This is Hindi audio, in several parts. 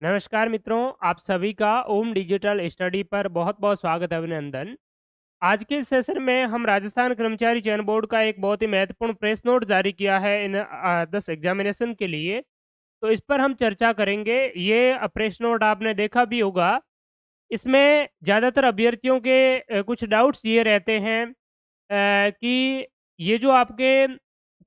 नमस्कार मित्रों, आप सभी का ओम डिजिटल स्टडी पर बहुत-बहुत स्वागत है, अभिनंदन। आज के सेशन में हम राजस्थान कर्मचारी चयन बोर्ड का एक बहुत ही महत्वपूर्ण प्रेस नोट जारी किया है इन 10 एग्जामिनेशन के लिए, तो इस पर हम चर्चा करेंगे। ये प्रेस नोट आपने देखा भी होगा। इसमें ज़्यादातर अभ्यर्थियों के कुछ डाउट्स ये रहते हैं कि ये जो आपके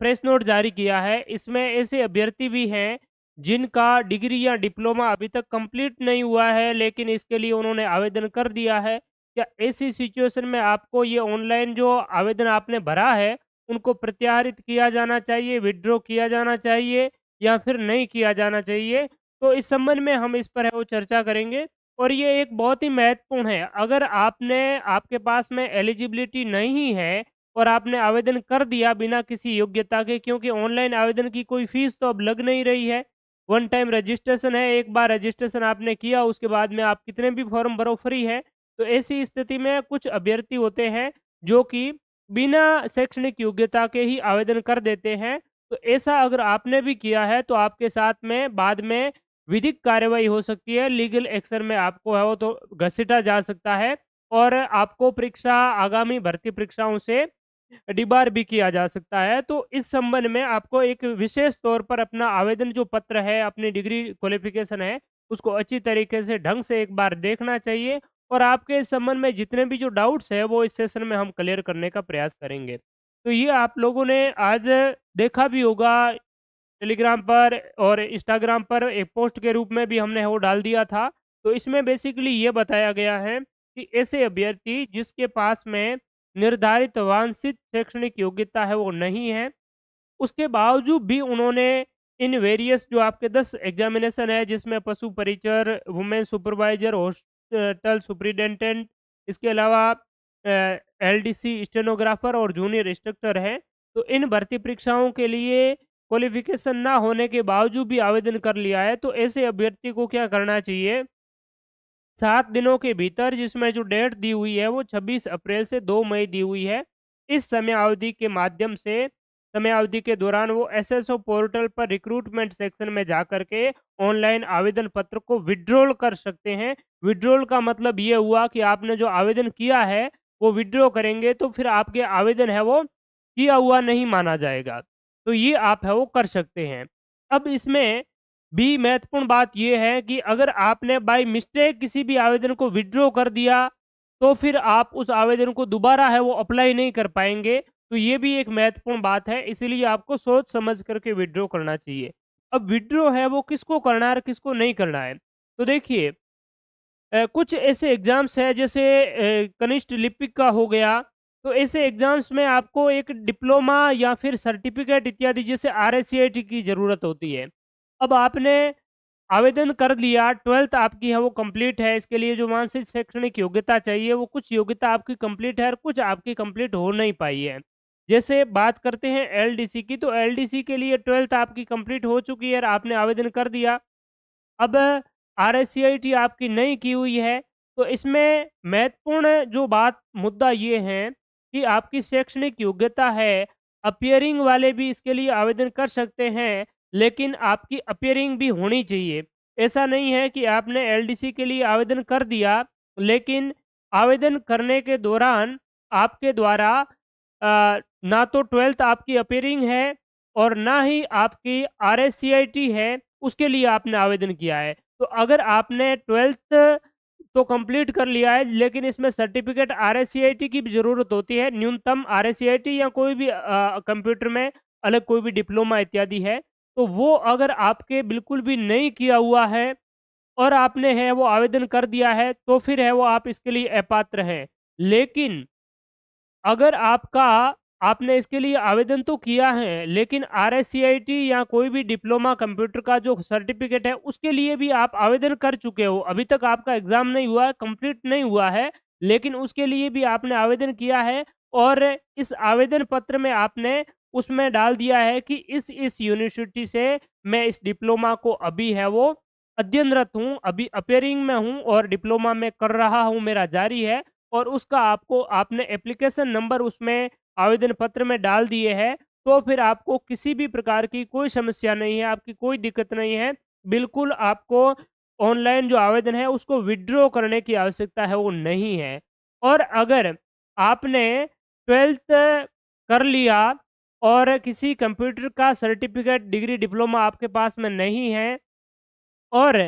प्रेस नोट जारी किया है, इसमें ऐसे अभ्यर्थी भी हैं जिनका डिग्री या डिप्लोमा अभी तक कंप्लीट नहीं हुआ है, लेकिन इसके लिए उन्होंने आवेदन कर दिया है। क्या ऐसी सिचुएशन में आपको ये ऑनलाइन जो आवेदन आपने भरा है, उनको प्रत्याहरित किया जाना चाहिए, विथड्रॉ किया जाना चाहिए या फिर नहीं किया जाना चाहिए? तो इस संबंध में हम इस पर है वो चर्चा करेंगे। और ये एक बहुत ही महत्वपूर्ण है। अगर आपके पास में एलिजिबिलिटी नहीं है और आपने आवेदन कर दिया बिना किसी योग्यता के, क्योंकि ऑनलाइन आवेदन की कोई फ़ीस तो अब लग नहीं रही है। वन टाइम रजिस्ट्रेशन है, एक बार रजिस्ट्रेशन आपने किया उसके बाद में आप कितने भी फॉर्म भरो फ्री है। तो ऐसी स्थिति में कुछ अभ्यर्थी होते हैं जो कि बिना शैक्षणिक योग्यता के ही आवेदन कर देते हैं। तो ऐसा अगर आपने भी किया है तो आपके साथ में बाद में विधिक कार्रवाई हो सकती है, लीगल एक्शन में आपको है वो तो घसीटा जा सकता है और आपको परीक्षा आगामी भर्ती परीक्षाओं से डिबार भी किया जा सकता है। तो इस संबंध में आपको एक विशेष तौर पर अपना आवेदन जो पत्र है, अपनी डिग्री क्वालिफ़िकेशन है, उसको अच्छी तरीके से ढंग से एक बार देखना चाहिए और आपके इस संबंध में जितने भी जो डाउट्स हैं, वो इस सेशन में हम क्लियर करने का प्रयास करेंगे। तो ये आप लोगों ने आज देखा भी होगा, टेलीग्राम पर और इंस्टाग्राम पर एक पोस्ट के रूप में भी हमने वो डाल दिया था। तो इसमें बेसिकली ये बताया गया है कि ऐसे अभ्यर्थी जिसके पास में निर्धारित वांछित शैक्षणिक योग्यता है वो नहीं है, उसके बावजूद भी उन्होंने इन वेरियस जो आपके 10 एग्जामिनेशन है जिसमें पशु परिचर, वुमेन सुपरवाइजर, हॉस्टल सुपरिटेंडेंट, इसके अलावा एलडीसी स्टेनोग्राफर और जूनियर इंस्ट्रक्टर है। तो इन भर्ती परीक्षाओं के लिए क्वालिफिकेशन ना होने के बावजूद भी आवेदन कर लिया है, तो ऐसे अभ्यर्थी को क्या करना चाहिए? 7 दिनों के भीतर, जिसमें जो डेट दी हुई है वो 26 अप्रैल से 2 मई दी हुई है। इस समयावधि के माध्यम से समयावधि के दौरान वो एसएसओ पोर्टल पर रिक्रूटमेंट सेक्शन में जाकर के ऑनलाइन आवेदन पत्र को विथड्रॉल कर सकते हैं। विथड्रॉल का मतलब ये हुआ कि आपने जो आवेदन किया है वो विथड्रॉ करेंगे तो फिर आपके आवेदन है वो किया हुआ नहीं माना जाएगा। तो ये आप है वो कर सकते हैं। अब इसमें भी महत्वपूर्ण बात ये है कि अगर आपने बाय मिस्टेक किसी भी आवेदन को विथड्रॉ कर दिया, तो फिर आप उस आवेदन को दोबारा है वो अप्लाई नहीं कर पाएँगे। तो ये भी एक महत्वपूर्ण बात है, इसीलिए आपको सोच समझ करके विथड्रॉ करना चाहिए। अब विथड्रॉ है वो किसको करना है और किसको नहीं करना है? तो देखिए, कुछ ऐसे एग्ज़ाम्स हैं जैसे कनिष्ठ लिपिक का हो गया, तो ऐसे एग्ज़ाम्स में आपको एक डिप्लोमा या फिर सर्टिफ़िकेट इत्यादि जैसे आरएससीआईटी की ज़रूरत होती है। अब आपने आवेदन कर लिया, 12th आपकी है वो कंप्लीट है, इसके लिए जो मानसिक शैक्षणिक योग्यता चाहिए वो कुछ योग्यता आपकी कंप्लीट है और कुछ आपकी कंप्लीट हो नहीं पाई है। जैसे बात करते हैं एलडीसी की, तो एलडीसी के लिए 12th आपकी कंप्लीट हो चुकी है और आपने आवेदन कर दिया। अब आरएससीआईटी आपकी नहीं की हुई है, तो इसमें महत्वपूर्ण जो बात मुद्दा ये है कि आपकी शैक्षणिक योग्यता है, अपीयरिंग वाले भी इसके लिए आवेदन कर सकते हैं, लेकिन आपकी अपीयरिंग भी होनी चाहिए। ऐसा नहीं है कि आपने एलडीसी के लिए आवेदन कर दिया, लेकिन आवेदन करने के दौरान आपके द्वारा ना तो 12th आपकी अपीयरिंग है और ना ही आपकी आरएससीआईटी है, उसके लिए आपने आवेदन किया है। तो अगर आपने 12th तो कंप्लीट कर लिया है, लेकिन इसमें सर्टिफ़िकेट आरएससीआईटी की भी ज़रूरत होती है, न्यूनतम आरएससीआईटी या कोई भी कंप्यूटर में अलग कोई भी डिप्लोमा इत्यादि है, तो वो अगर आपके बिल्कुल भी नहीं किया हुआ है और आपने है वो आवेदन कर दिया है, तो फिर है वो आप इसके लिए अपात्र हैं। लेकिन अगर आपने इसके लिए आवेदन तो किया है, लेकिन आरएससीआईटी या कोई भी डिप्लोमा कंप्यूटर का जो सर्टिफ़िकेट है, उसके लिए भी आप आवेदन कर चुके हो। अभी तक आपका एग्ज़ाम नहीं हुआ है, कंप्लीट नहीं हुआ है, लेकिन उसके लिए भी आपने आवेदन किया है और इस आवेदन पत्र में आपने उसमें डाल दिया है कि इस यूनिवर्सिटी से मैं इस डिप्लोमा को अभी है वो अध्ययनरत हूँ, अभी अपीयरिंग में हूँ और डिप्लोमा मैं कर रहा हूँ, मेरा जारी है। और उसका आपने एप्लीकेशन नंबर उसमें आवेदन पत्र में डाल दिए हैं, तो फिर आपको किसी भी प्रकार की कोई समस्या नहीं है, आपकी कोई दिक्कत नहीं है। बिल्कुल आपको ऑनलाइन जो आवेदन है उसको विथड्रॉ करने की आवश्यकता है वो नहीं है। और अगर आपने 12th कर लिया और किसी कंप्यूटर का सर्टिफ़िकेट, डिग्री, डिप्लोमा आपके पास में नहीं है और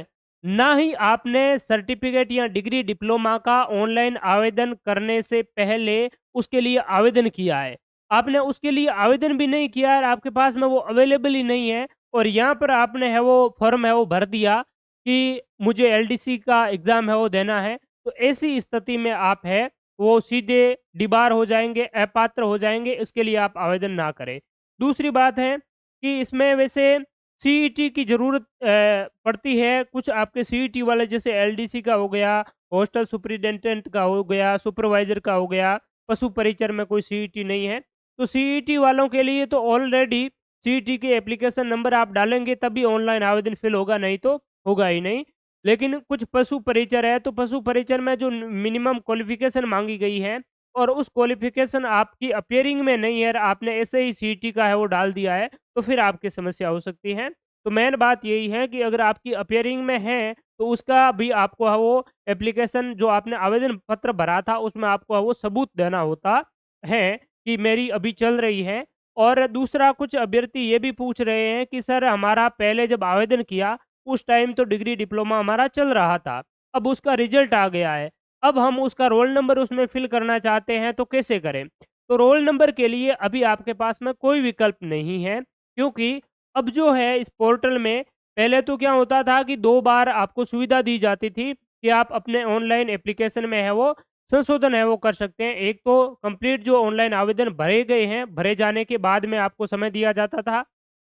ना ही आपने सर्टिफ़िकेट या डिग्री, डिप्लोमा का ऑनलाइन आवेदन करने से पहले उसके लिए आवेदन किया है। आपने उसके लिए आवेदन भी नहीं किया है और आपके पास में वो अवेलेबल ही नहीं है और यहाँ पर आपने है वो फ़ॉर्म है वो भर दिया कि मुझे एलडीसी का एग्ज़ाम है वो देना है। तो ऐसी स्थिति में आप है वो सीधे डिबार हो जाएँगे, अपात्र हो जाएँगे, इसके लिए आप आवेदन ना करें। दूसरी बात है कि इसमें वैसे सीईटी की ज़रूरत पड़ती है। कुछ आपके सीईटी वाले जैसे एलडीसी का हो गया, हॉस्टल सुपरिटेंडेंट का हो गया, सुपरवाइज़र का हो गया, पशु परिचर में कोई सीईटी नहीं है। तो सीईटी वालों के लिए तो ऑलरेडी सीईटी के एप्लीकेशन नंबर आप डालेंगे तभी ऑनलाइन आवेदन फिल होगा, नहीं तो होगा ही नहीं। लेकिन कुछ पशु परिचर है, तो पशु परिचर में जो मिनिमम क्वालिफ़िकेशन माँगी गई है और उस क्वालिफ़िकेशन आपकी अपीयरिंग में नहीं है और आपने ऐसे ही सीईटी का है वो डाल दिया है, तो फिर आपकी समस्या हो सकती है। तो मेन बात यही है कि अगर आपकी अपीयरिंग में है, तो उसका भी आपको है वो एप्लीकेशन जो आपने आवेदन पत्र भरा था, उसमें आपको है वो सबूत देना होता है कि मेरी अभी चल रही है। और दूसरा कुछ अभ्यर्थी ये भी पूछ रहे हैं कि सर हमारा पहले जब आवेदन किया, उस टाइम तो डिग्री डिप्लोमा हमारा चल रहा था, अब उसका रिज़ल्ट आ गया है। अब हम उसका रोल नंबर उसमें फ़िल करना चाहते हैं, तो कैसे करें? तो रोल नंबर के लिए अभी आपके पास में कोई विकल्प नहीं है, क्योंकि अब जो है इस पोर्टल में पहले तो क्या होता था कि 2 बार आपको सुविधा दी जाती थी कि आप अपने ऑनलाइन एप्लीकेशन में है वो संशोधन है वो कर सकते हैं। एक तो कंप्लीट जो ऑनलाइन आवेदन भरे गए हैं, भरे जाने के बाद में आपको समय दिया जाता था,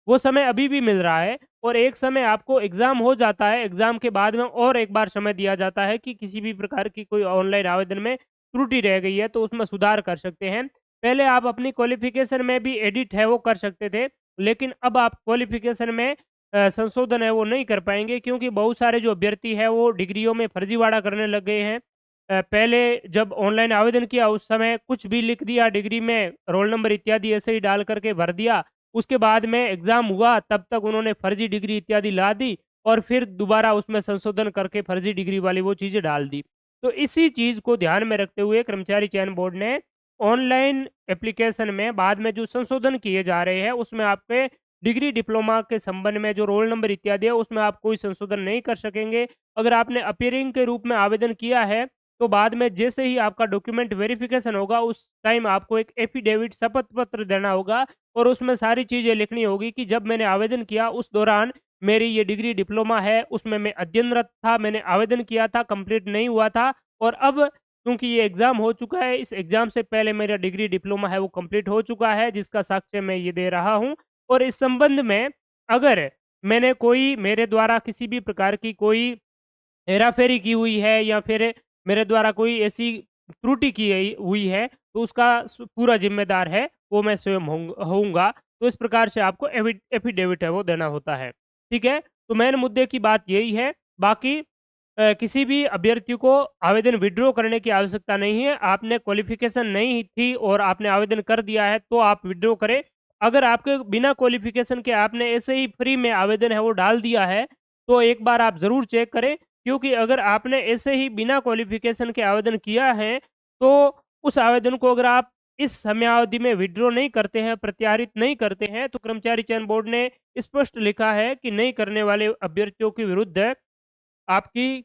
वो समय अभी भी मिल रहा है और एक समय आपको एग्ज़ाम हो जाता है, एग्ज़ाम के बाद में और एक बार समय दिया जाता है कि किसी भी प्रकार की कोई ऑनलाइन आवेदन में त्रुटि रह गई है, तो उसमें सुधार कर सकते हैं। पहले आप अपनी क्वालिफ़िकेशन में भी एडिट है वो कर सकते थे, लेकिन अब आप क्वालिफ़िकेशन में संशोधन है वो नहीं कर पाएँगे क्योंकि बहुत सारे जो अभ्यर्थी हैं वो डिग्रियों में फर्जीवाड़ा करने लग गए हैं। पहले जब ऑनलाइन आवेदन किया उस समय कुछ भी लिख दिया डिग्री में, रोल नंबर इत्यादि ऐसे ही डाल कर के भर दिया। उसके बाद में एग्ज़ाम हुआ तब तक उन्होंने फर्जी डिग्री इत्यादि ला दी और फिर दोबारा उसमें संशोधन करके फर्जी डिग्री वाली वो चीज़ें डाल दी। तो इसी चीज़ को ध्यान में रखते हुए कर्मचारी चयन बोर्ड ने ऑनलाइन एप्लीकेशन में बाद में जो संशोधन किए जा रहे हैं उसमें आपके डिग्री डिप्लोमा के संबंध में जो रोल नंबर इत्यादि है उसमें आप कोई संशोधन नहीं कर सकेंगे। अगर आपने अपीयरिंग के रूप में आवेदन किया है तो बाद में जैसे ही आपका डॉक्यूमेंट वेरिफिकेशन होगा उस टाइम आपको एक एफिडेविट शपथ पत्र देना होगा और उसमें सारी चीज़ें लिखनी होगी कि जब मैंने आवेदन किया उस दौरान मेरी ये डिग्री डिप्लोमा है, उसमें मैं अध्ययनरत था, मैंने आवेदन किया था, कंप्लीट नहीं हुआ था और अब क्योंकि ये एग्ज़ाम हो चुका है, इस एग्ज़ाम से पहले मेरा डिग्री डिप्लोमा है वो कंप्लीट हो चुका है, जिसका साक्ष्य मैं ये दे रहा हूँ। और इस संबंध में अगर मैंने कोई मेरे द्वारा किसी भी प्रकार की कोई हेरा-फेरी की हुई है या फिर मेरे द्वारा कोई ऐसी त्रुटि की गई हुई है, तो उसका पूरा ज़िम्मेदार है, वो मैं स्वयं होऊँगा। तो इस प्रकार से आपको एफ़िडेविट है वो देना होता है। ठीक है? तो मेन मुद्दे की बात यही है। बाकी किसी भी अभ्यर्थी को आवेदन विथड्रॉ करने की आवश्यकता नहीं है। आपने क्वालिफ़िकेशन नहीं थी और आपने आवेदन कर दिया है, तो आप विथड्रॉ करें। अगर आपके बिना क्वालिफ़िकेशन के आपने ऐसे ही फ्री में आवेदन है वो डाल दिया है, तो एक बार आप ज़रूर चेक करें क्योंकि अगर आपने ऐसे ही बिना क्वालिफ़िकेशन के आवेदन किया है, तो उस आवेदन को अगर आप इस समयावधि में विथड्रॉ नहीं करते हैं, प्रत्यारित नहीं करते हैं, तो कर्मचारी चयन बोर्ड ने स्पष्ट लिखा है कि नहीं करने वाले अभ्यर्थियों के विरुद्ध आपकी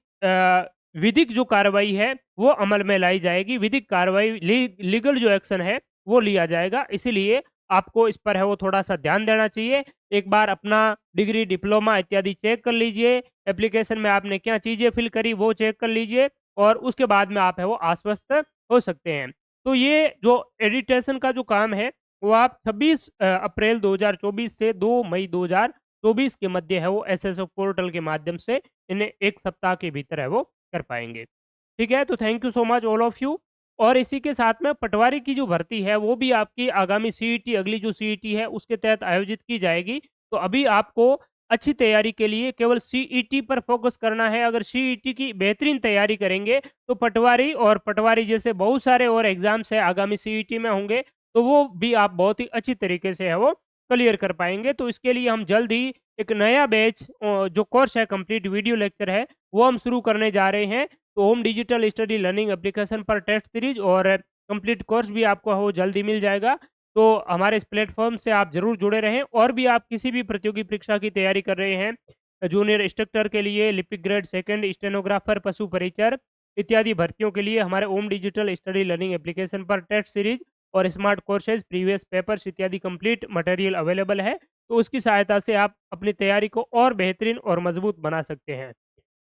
विधिक जो कार्रवाई है, वो अमल में लाई जाएगी। विधिक कार्रवाई लीगल जो एक्शन है, वो लिया जाएगा। इसीलिए आपको इस पर है वो थोड़ा-सा ध्यान देना चाहिए। एक बार अपना डिग्री, डिप्लोमा इत्यादि चेक कर लीजिए। एप्लीकेशन में आपने क्या चीज़ें फिल करी, वो चेक कर लीजिए और उसके बाद में आप है वो आश्वस्त हो सकते हैं। तो ये जो एडिटेशन का जो काम है, वो आप 26 अप्रैल 2024 से 2 मई 2024 के मध्य है वो एसएसओ पोर्टल के माध्यम से इन्हें 1 सप्ताह के भीतर है वो कर पाएँगे। ठीक है? तो thank you so much all of you. और इसी के साथ में पटवारी की जो भर्ती है वो भी आपकी आगामी सीईटी अगली जो सीईटी है उसके तहत आयोजित की जाएगी। तो अभी आपको अच्छी तैयारी के लिए केवल सीईटी पर फ़ोकस करना है। अगर सीईटी की बेहतरीन तैयारी करेंगे तो पटवारी और पटवारी जैसे बहुत सारे और एग्ज़ाम्स हैं आगामी सीईटी में होंगे, तो वो भी आप बहुत ही अच्छी तरीके से है वो क्लियर कर पाएँगे। तो इसके लिए हम जल्द ही एक नया बैच जो कोर्स है कंप्लीट वीडियो लेक्चर है, वो हम शुरू करने जा रहे हैं। तो home digital study learning application पर टेस्ट सीरीज़ और कंप्लीट कोर्स भी आपको वो जल्द ही मिल जाएगा। तो हमारे इस प्लेटफ़ॉर्म से आप ज़रूर जुड़े रहें और भी आप किसी भी प्रतियोगी परीक्षा की तैयारी कर रहे हैं, जूनियर इंस्ट्रक्टर के लिए, लिपिक ग्रेड 2, स्टेनोग्राफर, पशु परिचर इत्यादि भर्तियों के लिए हमारे home digital study learning application पर टेस्ट सीरीज़ और स्मार्ट कोर्सेज़, प्रीवियस पेपर्स इत्यादि कंप्लीट मटेरियल अवेलेबल है। तो उसकी सहायता से आप अपनी तैयारी को और बेहतरीन और मज़बूत बना सकते हैं।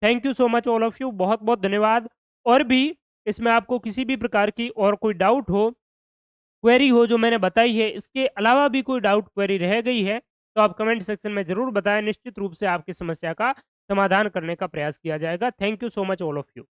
Thank you so much all of you, बहुत-बहुत धन्यवाद। और भी इसमें आपको किसी भी प्रकार की और कोई डाउट हो, क्वेरी हो जो मैंने बताई है, इसके अलावा भी कोई डाउट क्वेरी रह गई है, तो आप कमेंट सेक्शन में ज़रूर बताएँ। निश्चित रूप से आपकी समस्या का समाधान करने का प्रयास किया जाएगा। Thank you so much all of you.